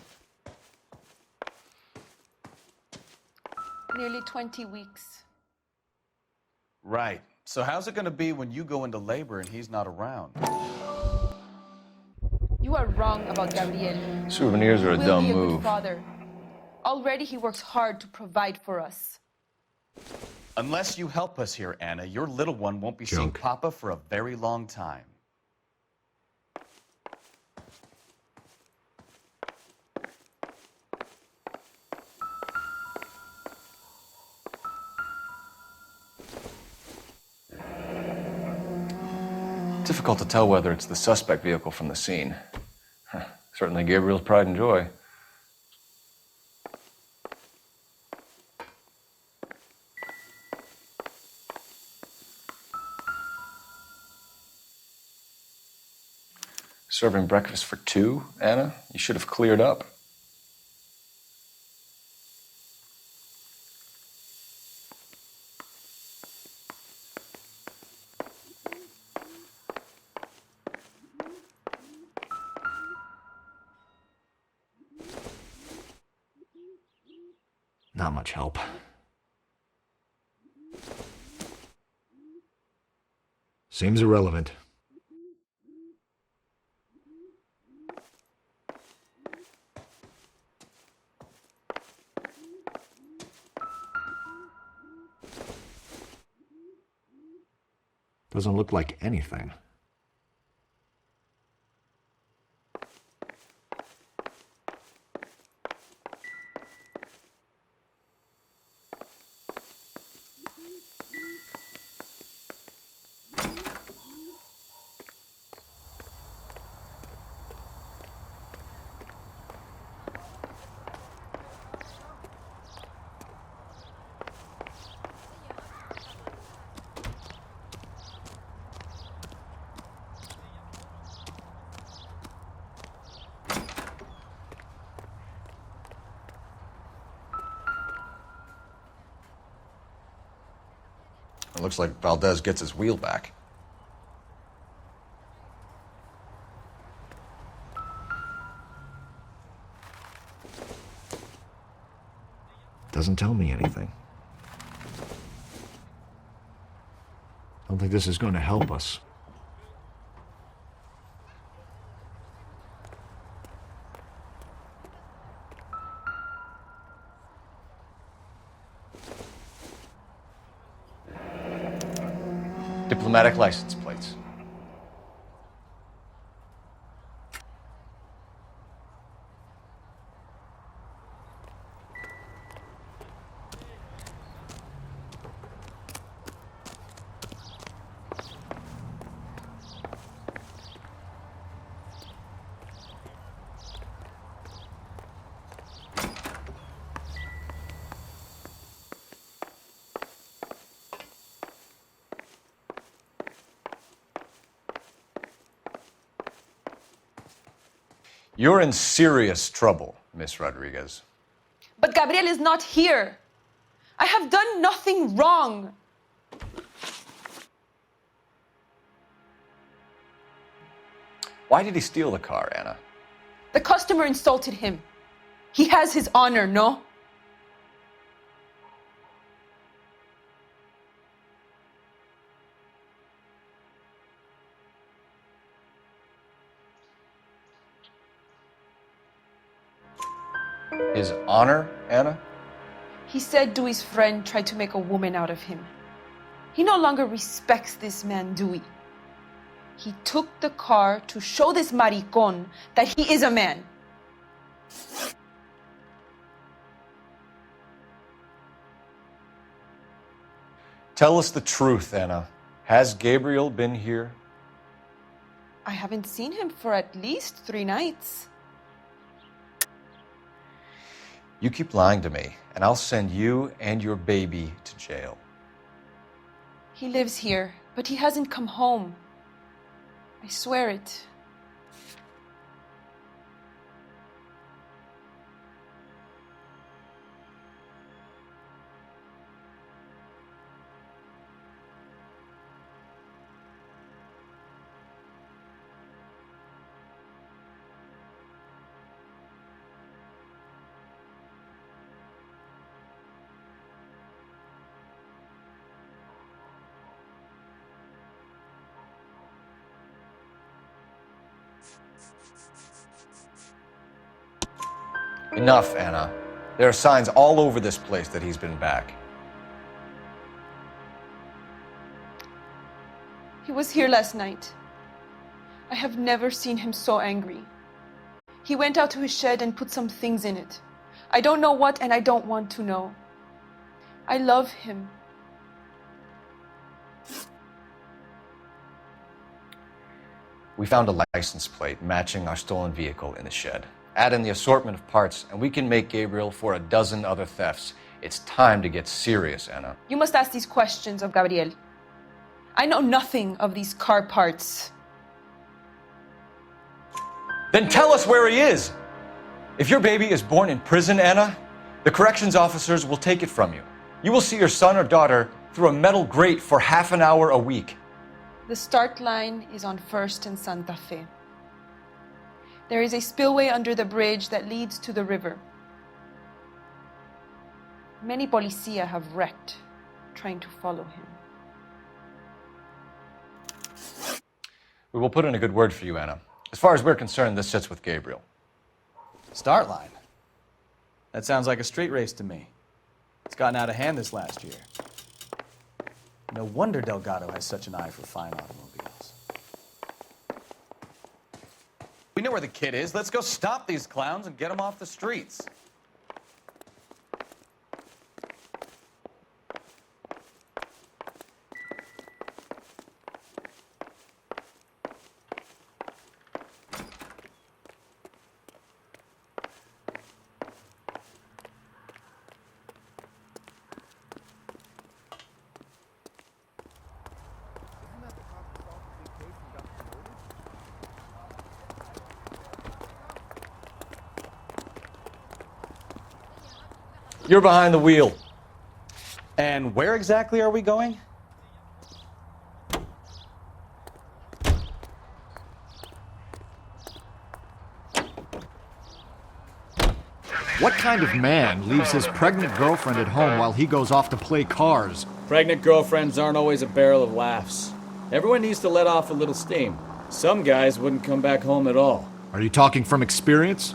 Nearly 20 weeks.
Right. So how's it going to be when you go into labor and he's not around?
You are wrong about Gabriel.
Souvenirs are a
He will
dumb
be a
move.
good father. Already he works hard to provide for us.
Unless you help us here, Anna, your little one won't be seeing Papa for a very long time.
Difficult to tell whether it's the suspect vehicle from the scene. Certainly Gabriel's pride and joy. Serving breakfast for two, Anna? You should have cleared up.
Not much help. Seems irrelevant. Doesn't look like anything.
It looks like Valdez gets his wheel back.
Doesn't tell me anything. Don't think this is going to help us.
Diplomatic license plates. You're in serious trouble, Miss Rodriguez.
But Gabriel is not here. I have done nothing wrong.
Why did he steal the car, Anna?
The customer insulted him. He has his honor, no?
His honor, Anna?
He said Dewey's friend tried to make a woman out of him. He no longer respects this man, Dewey. He took the car to show this maricón that he is a man.
Tell us the truth, Anna. Has Gabriel been here?
I haven't seen him for at least 3 nights.
You keep lying to me, and I'll send you and your baby to jail.
He lives here, but he hasn't come home. I swear it.
Enough, Anna. There are signs all over this place that he's been back.
He was here last night. I have never seen him so angry. He went out to his shed and put some things in it. I don't know what, and I don't want to know. I love him.
We found a license plate matching our stolen vehicle in the shed. Add in the assortment of parts, and we can make Gabriel for a dozen other thefts. It's time to get serious, Anna.
You must ask these questions of Gabriel. I know nothing of these car parts.
Then tell us where he is! If your baby is born in prison, Anna, the corrections officers will take it from you. You will see your son or daughter through a metal grate for half an hour a week.
The start line is on 1st and Santa Fe. There is a spillway under the bridge that leads to the river. Many policia have wrecked trying to follow him.
We will put in a good word for you, Anna. As far as we're concerned, this sits with Gabriel.
Start line? That sounds like a street race to me. It's gotten out of hand this last year. No wonder Delgado has such an eye for fine automobiles. We know where the kid is. Let's go stop these clowns and get them off the streets.
You're behind the wheel.
And where exactly are we going?
What kind of man leaves his pregnant girlfriend at home while he goes off to play cars?
Pregnant girlfriends aren't always a barrel of laughs. Everyone needs to let off a little steam. Some guys wouldn't come back home at all.
Are you talking from experience?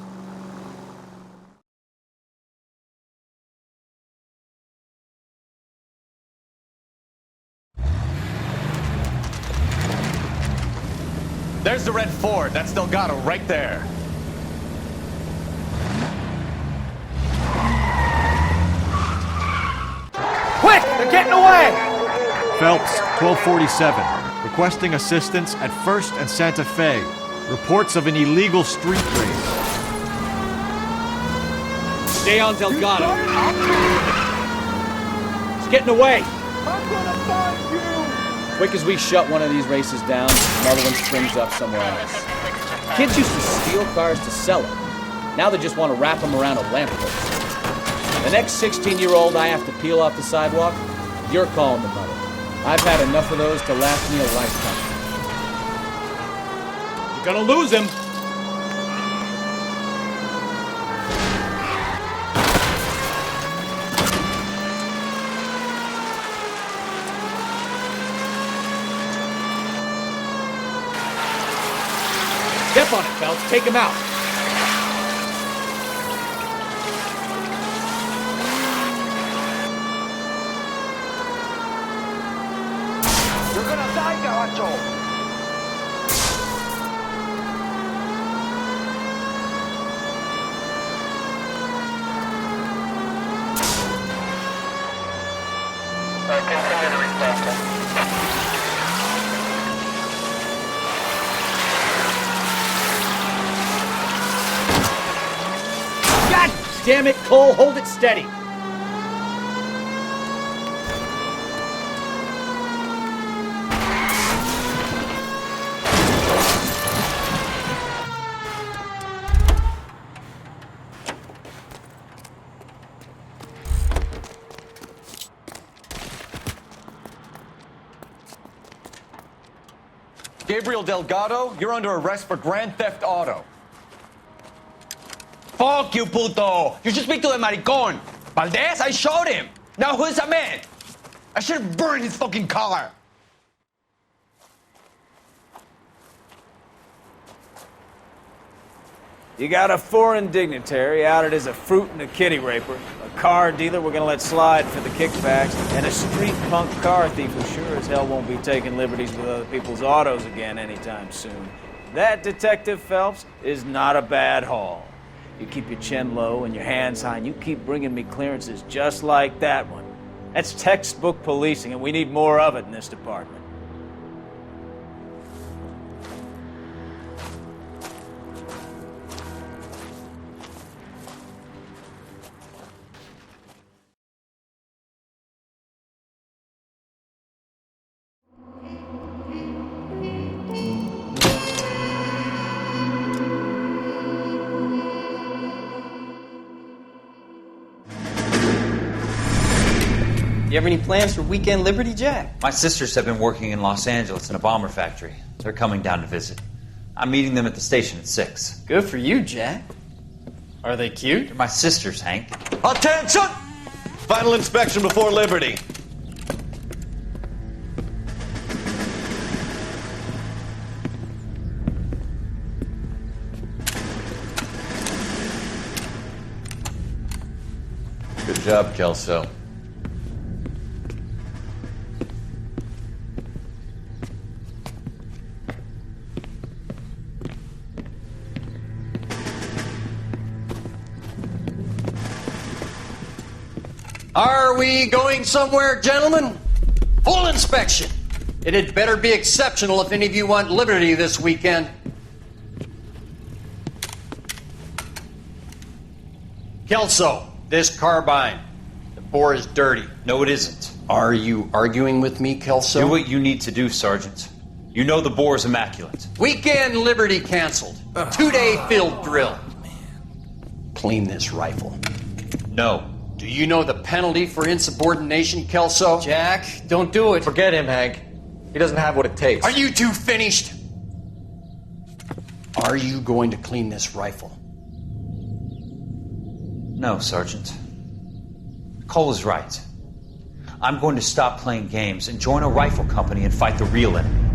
There's the red Ford. That's Delgado right there.
Quick! They're getting away!
Phelps, 1247. Requesting assistance at 1st and Santa Fe. Reports of an illegal street race.
Stay on Delgado. He's getting away.
I'm gonna find you!
Quick as we shut one of these races down, another one springs up somewhere else. Kids used to steal cars to sell them. Now they just want to wrap them around a lamppost. The next 16-year-old I have to peel off the sidewalk, you're calling the mother. I've had enough of those to last me a lifetime. You're gonna lose him. Step on it, Phelps. Take him out.
You're gonna die, Garacho!
Continue to respond.
God damn it, Cole. Hold it steady.
Gabriel Delgado, you're under arrest for grand theft auto.
Fuck you, puto! You should speak to the maricon! Valdez, I showed him! Now who's the man? I should have burned his fucking car!
You got a foreign dignitary outed as a fruit and a kitty raper, a car dealer we're gonna let slide for the kickbacks, and a street punk car thief who sure as hell won't be taking liberties with other people's autos again anytime soon. That, Detective Phelps, is not a bad haul. You keep your chin low and your hands high, and you keep bringing me clearances just like that one. That's textbook policing, and we need more of it in this department.
You have any plans for weekend Liberty, Jack?
My sisters have been working in Los Angeles in a bomber factory. They're coming down to visit. I'm meeting them at the station at 6.
Good for you, Jack. Are they cute?
They're my sisters, Hank.
Attention! Final inspection before Liberty.
Good job, Kelso.
Are we going somewhere, gentlemen? Full inspection. It had better be exceptional if any of you want liberty this weekend. Kelso, this carbine. The bore is dirty.
No, it isn't.
Are you arguing with me, Kelso?
Do what you need to do, Sergeant. You know the bore is immaculate.
Weekend liberty canceled. 2-day field drill. Clean this rifle.
No.
Do you know the penalty for insubordination, Kelso? Jack, don't do it.
Forget him, Hank. He doesn't have what it takes.
Are you two finished? Are you going to clean this rifle?
No, Sergeant. Cole is right. I'm going to stop playing games and join a rifle company and fight the real enemy.